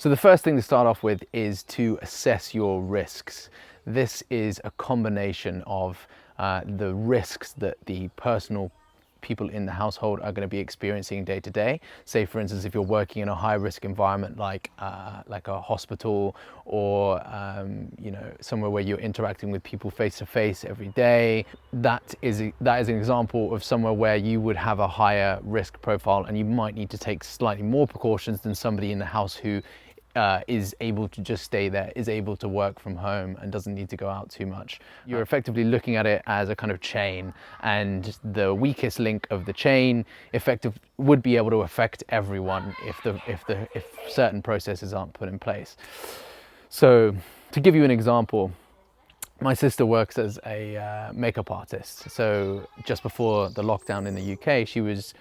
So the first thing to start off with is to assess your risks. This is a combination of the risks that the personal people in the household are going to be experiencing day to day. Say, for instance, if you're working in a high risk environment like a hospital, or somewhere where you're interacting with people face to face every day, that is an example of somewhere where you would have a higher risk profile, and you might need to take slightly more precautions than somebody in the house who is able to just stay there, is able to work from home and doesn't need to go out too much. You're effectively looking at it as a kind of chain, and the weakest link of the chain would be able to affect everyone if certain processes aren't put in place. So to give you an example, my sister works as a makeup artist. So just before the lockdown in the UK, she was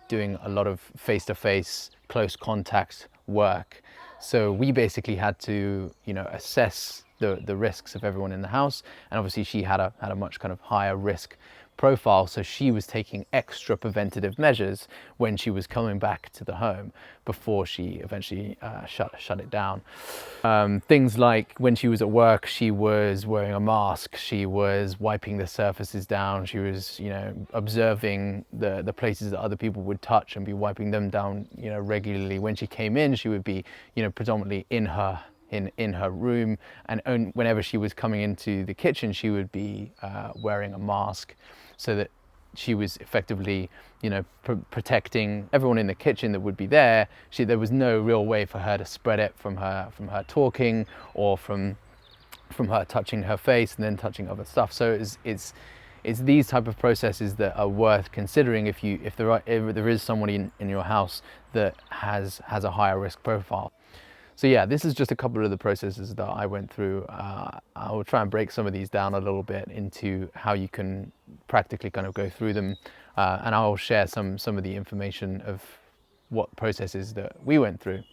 doing a lot of face-to-face, close contact work. So we basically had to, assess the risks of everyone in the house. And obviously she had a much kind of higher risk profile. So she was taking extra preventative measures when she was coming back to the home before she eventually shut it down. Things like when she was at work, she was wearing a mask, she was wiping the surfaces down, she was, observing the places that other people would touch and be wiping them down, regularly. When she came in, she would be, predominantly in her room, and whenever she was coming into the kitchen, she would be wearing a mask, so that she was effectively, protecting everyone in the kitchen that would be there. There was no real way for her to spread it from her talking, or from her touching her face and then touching other stuff. So it's these type of processes that are worth considering if there is somebody in your house that has a higher risk profile. So yeah, this is just a couple of the processes that I went through. I will try and break some of these down a little bit into how you can practically kind of go through them, and I'll share some of the information of what processes that we went through,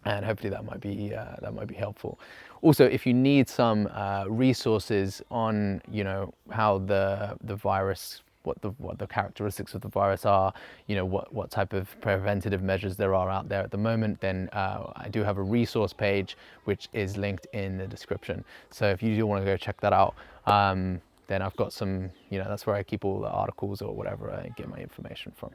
and hopefully that might be helpful. Also, if you need some resources on how the virus, what the characteristics of the virus are, what type of preventative measures there are out there at the moment, then I do have a resource page which is linked in the description. So if you do want to go check that out, then I've got some, that's where I keep all the articles or whatever I get my information from.